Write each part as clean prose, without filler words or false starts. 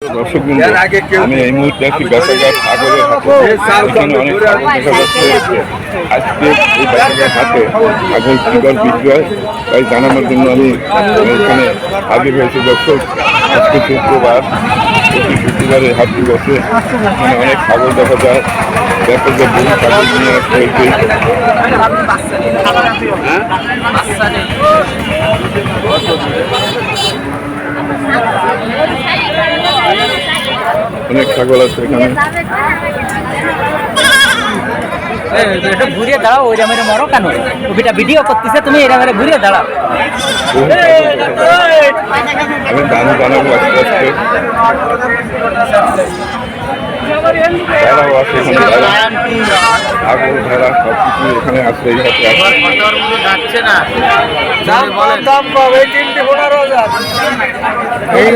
দর্শক আমি এই মুহূর্তে একটি বেচাঘাট সাগরের হাতে এখানে অনেক ছাগল দেখা যাচ্ছে। আজকে এই বেচাঘাট হাতে ছাগল কিবার বিক্রি হয় তাই জানানোর জন্য আমি এখানে হাজির হয়েছি। দর্শক আজকে শুক্রবার, প্রতি শুক্রবারে হাটটি বসে, এখানে অনেক ছাগল দেখা যায়। দেখা যায় বহু ছাগল নিয়ে আসতে হয়েছে। অনেক ছাগল আছে এখানে। ঘুরিয়ে দাঁড়াও, ওইটা মেরে মরো কেন? ওইটা ভিডিও করতেছে, তুমি এটা মেরে ঘুরিয়ে দাঁড়াও। আমি গান জানাবো আস্তে আস্তে। ভেড়াও আছে এখানে, ছাগল ভেড়া সব কিছু এখানে আছে। এই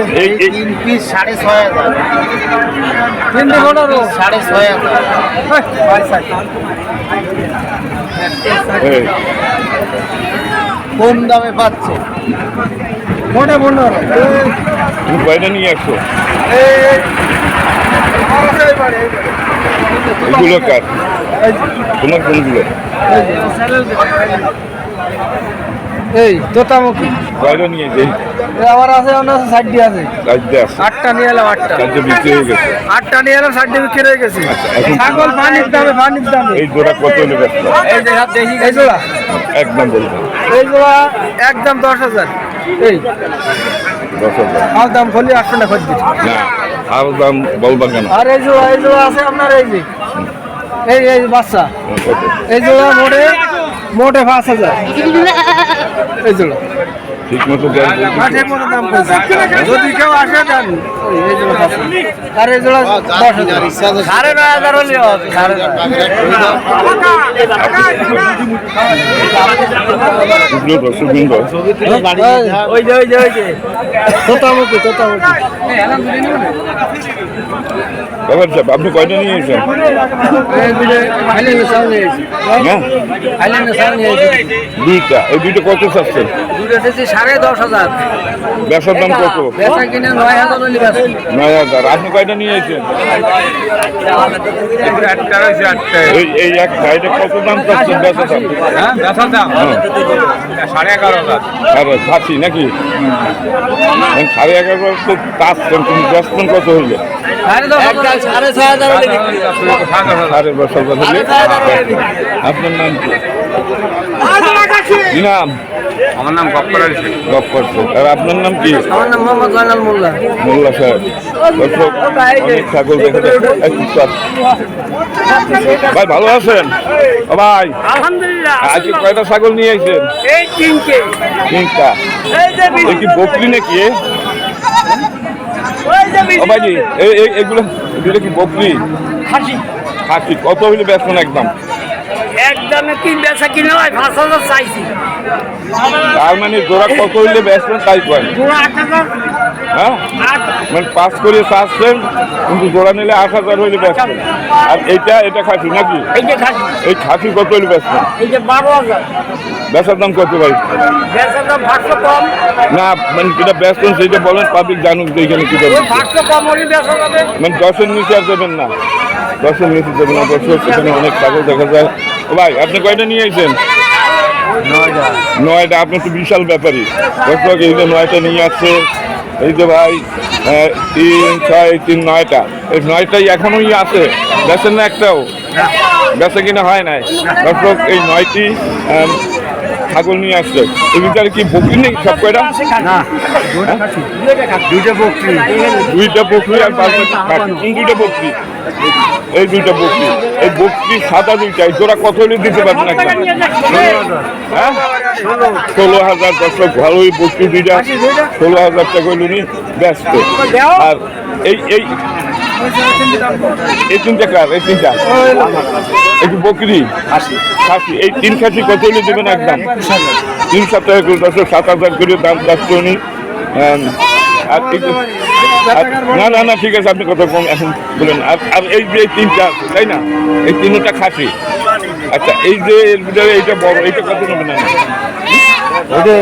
হাতে তিন পিস 6,500 কোন দামে পাচ্ছে? তুমি কয়টা নিয়ে আসছো? এগুলো কার? তোমার কোনগুলো? এই তোতামুখী কয়টা নিয়ে যাই? আমার আছে, আমার আছে 60 আছে। রাজ্যে আছে 8টা নিয়ে এলাম, 8টা রাজ্যে বিক্রি হয়ে গেছে। 8টা নিয়ে এলাম, 60 বিক্রি হয়ে গেছে। এখন ছাগল পানির দামে এই জোড়া কত হলে ব্যস্ত? এই যে হাত দেখি, এই জোড়া একদম বলবেন। এই জোড়া একদম 10,000। এই 10,000 আর দাম খলি 800 না খদ্দি না, আর দাম বলবা কেন? আর এই জোড়া আছে আপনার, এই যে এই বাচ্চা, কত? এই জোড়া মোটে 5,000। এই জোড়া ঠিক মতো দেন। ঠিক মতো দাম কইছে। যদি কেউ আসে দেন। এই জোড়া 5,000। আর এই জোড়া 10,000। 9,500 হলে হবে। 9,500 দর্শকবৃন্দ, ওই যে তোতামুখী বাবার সাহেব আপনি কয়টা নিয়ে এসেছেন? দুইটা। এই দুইটা কত চাচ্ছেন? 10,500। বেচার দাম কত? বেচা কিনে 9,000 হলে বেচা। 9,000। আপনি কয়টা নিয়ে এসেছেন? এই এক সাইডে কত দাম চাচ্ছেন বেচার দাম? আরে খাসি নাকি? 11,500 তো চাচ্ছেন, তুমি বেচবেন কত হইলে? 6,500 হলে বিক্রি। 10,500 হলে। আপনার নাম কি? কি নাম? আমার নাম গফর আলী শেখ। গফর শেখ। আর আপনার নাম কি? আমার নাম মোহাম্মদ জয়নাল মোল্লা। মোল্লা সাহেব। দর্শক অনেক ছাগল দেখা যাচ্ছে। ভাই ভালো আছেন? ও ভাই আলহামদুলিল্লাহ। আজকে কয়টা ছাগল নিয়ে আসছেন? এই 3টে। 3টা। এই কি বকরি নাকি? ও ভাইজি এগুলো কি বকরি? খাসি। খাসি। কত হইলে বেচবেন একদম? একদমে 3 বেচা কিনে হয় 5,000 চাইছি। তার মানে জোড়া কত হইলে বেচবেন তাই কয়? জোড়া 8,000। হ্যাঁ, মানে 5 করে চাচ্ছেন, কিন্তু জোড়া নিলে 8,000 হইলে বেচবেন। আর এটা খাসি নাকি? এই যে খাসি। এই খাসি কত হইলে বেচবেন? এই যে 12,000। বেচার দাম কত ভাই? বেচার দাম 500 কম। না, মানে যেটা বেচবেন সেইটা বলেন, পাবলিক জানুক যে এখানে কি করবেন। 500 কম হলে বেচা যাবে। মানে 10-এর নিচে আর দেবেন না? 10-এর নিচে দেবেন না। দর্শক এখানে অনেক ছাগল দেখা যায়। ও ভাই আপনি কয়টা নিয়ে এসেছেন? 9টা। আপনি তো বিশাল ব্যাপারী। দর্শক এই যে 9টা নিয়ে আসছে। এই যে ভাই 3, 6, 3, 9টা। এই 9টাই এখনোই আছে, বেচেন না একটাও? বেচা কিনা হয় নাই। দর্শক এই 9টি ছাগল নিয়ে আসছে। এই ভিতরে কি বকরি নেই সব কয়টা? না, দুইটা বকরি। 2টা বকরি আর 5টা খাসি। কোন 2টা বকরি? এই 2টা বকরি। এই বকরি সাদা 2টা। এই জোড়া কত হলে দিতে পারবেন একটা? হ্যাঁ, 16,000। দর্শক ভালোই বকরি 2টা 16,000 টাকা হইল নি ব্যস্ত। আর এই 3টা কার? এই 3টা একটু বকরি খাসি। এই 3 খাসি কত হলে দেবেন একদম? 3 সপ্তাহে করে। দর্শক 7,000 করে দাম চাচ্ছ উনি। আর না ঠিক আছে, আপনি কত কম এখন বলেন। আর এই যে 3টা আছে তাই না? এই 3টা খাসি। আচ্ছা, এই যে এর ভিতরে এইটা বড়, এইটা কত নেবেন? ওটা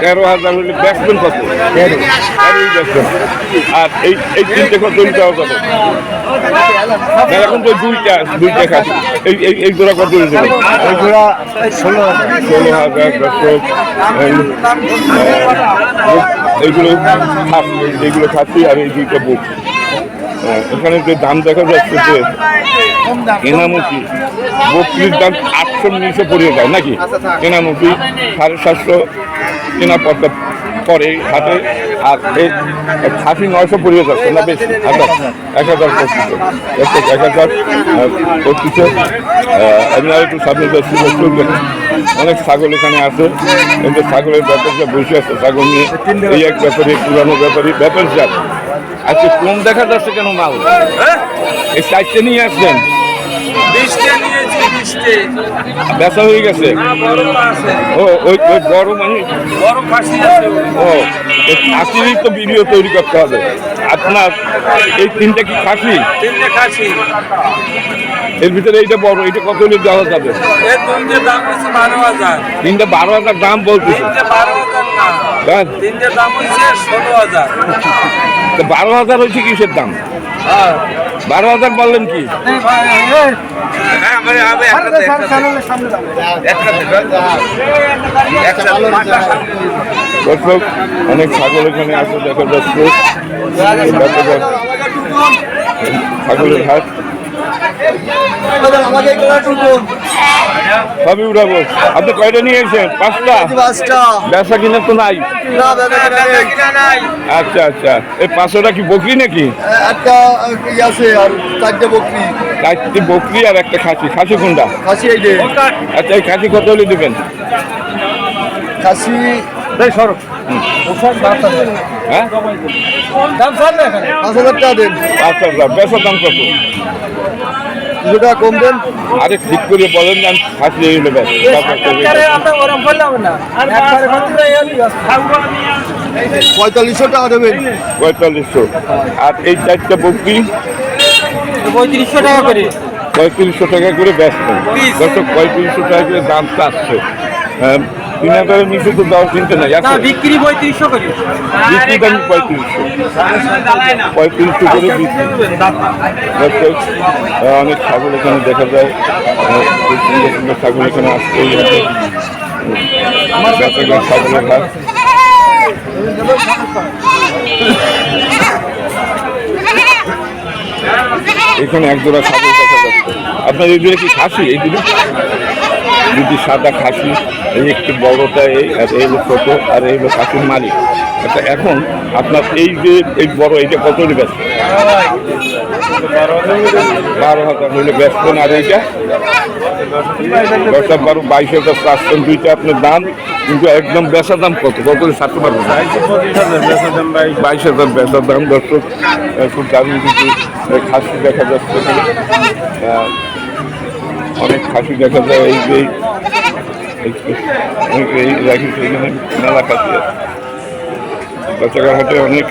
13,000 হলে বেচবেন কত? তেরোই বেচবেন। আর এই তিনটে কত নিতে হবে কত? না, এখন তো দুইটা খাসি। এই জোড়া কত হয়ে যাবে? ওইগুলা 16,000। 16,000 দর্শক। এইগুলো খাসি আর এই দুইটা বুক। এখানে যে দাম দেখা যাচ্ছে যে কেনামুখী বকরির দাম 800-900 পড়ে যায় নাকি? কেনামুখী 750 কেনা পড়তে পরে হাতে, আর এই খাসি 900 পড়ে যাচ্ছে না বেশি? 1,025 আমি আর একটু সামনে যাচ্ছি। অনেক ছাগল এখানে আছে, কিন্তু ছাগলের ব্যাপারটা বসে আছে ছাগল নিয়ে। এই এক ব্যাপারে পুরানো ব্যাপার যাক। আজকে কম দেখা যাচ্ছে কেন মাল? এই চারটে নিয়ে আসছেন, 20টা নিয়েছি, 20টে। বেচা হয়ে গেছে? ও ওই বড় মানে বড় খাসি আছে। ও এই খাসিরই তো ভিডিও তৈরি করতে হবে। আপনার এই তিনটা কি খাসি? 3টে খাসি। এর ভিতরে এইটা বড়, এইটা কত হলে দেওয়া যাবে? এর 3টে দাম হচ্ছে 12,000। তিনটা 12,000 দাম বলতেছে। 3টে 12,000 না, হ্যাঁ, 3টে দাম হচ্ছে 16,000। 12,000 হয়েছে কিসের দাম? 12,000 বললেন কি? দর্শক, অনেক ছাগল এখানে আছে দেখা যাচ্ছে। ছাগলের হাট সবই উঠাবো। আপনি কয়টা নিয়ে এসেছেন? 5টা? ব্যবসা কিনা তো নাই। আচ্ছা আচ্ছা, এই 500টা কি বকরি নাকি? একটা আছে আর 4টে বকরি। 4টি বকরি আর একটা খাসি। খাসি কোনটা? খাসি এই যে আচ্ছা, এই খাসি কত হলে দেবেন? খাসি হ্যাঁ, দাম ছাড়বে এখানে 5,000 টাকা দেন। 5,000। বেচার দাম কত? কিছু টাকা কম দেন। আরে ঠিক করে বলেন না, খাসি এগুলো বেশ 4500 টাকা দেবেন। 4500। আর এই 4টা বকরি 3500 টাকা করে। 3500 টাকা করে বেচবেন। দর্শক, 3500 টাকা করে দাম চাচ্ছে। 3,000-এর নিচে তো দেওয়ার চিন্তা নাই। না, বিক্রি 3500 করে। বিক্রি দাম 3500 করে বিক্রি। দর্শক, অনেক ছাগল এখানে দেখা যায়। খুব সুন্দর সুন্দর ছাগল এখানে আসছে। ছাগলের হাট। এখানে একজোড়া ছাগল দেখা যাচ্ছে। আপনার এই দুটো কি খাসি? এই দুটি সাদা খাসি। এই একটু বড়টা এই, আর এই হলো ছোট, আর এই হলো খাসির মালিক। আচ্ছা, এখন আপনার এই যে এই বড়, এইটা কত হলে বেচবেন? 12,000 হলে বেচবেন। আর এইটা 10-12, 22,000 চাচ্ছেন। দুইটা আপনার দাম, কিন্তু একদম বেচার দাম কত? কত হলে ছাড়তে পারবেন? 22,000 বেচার দাম। দর্শক, খুব দারুণ কিছু খাসি দেখা যাচ্ছে এখানে। অনেক খাসি দেখা যায়। এই যে এই রাখি, এখানে মেলা খাসি আছে। বাচ্চাঘাট হাটে অনেক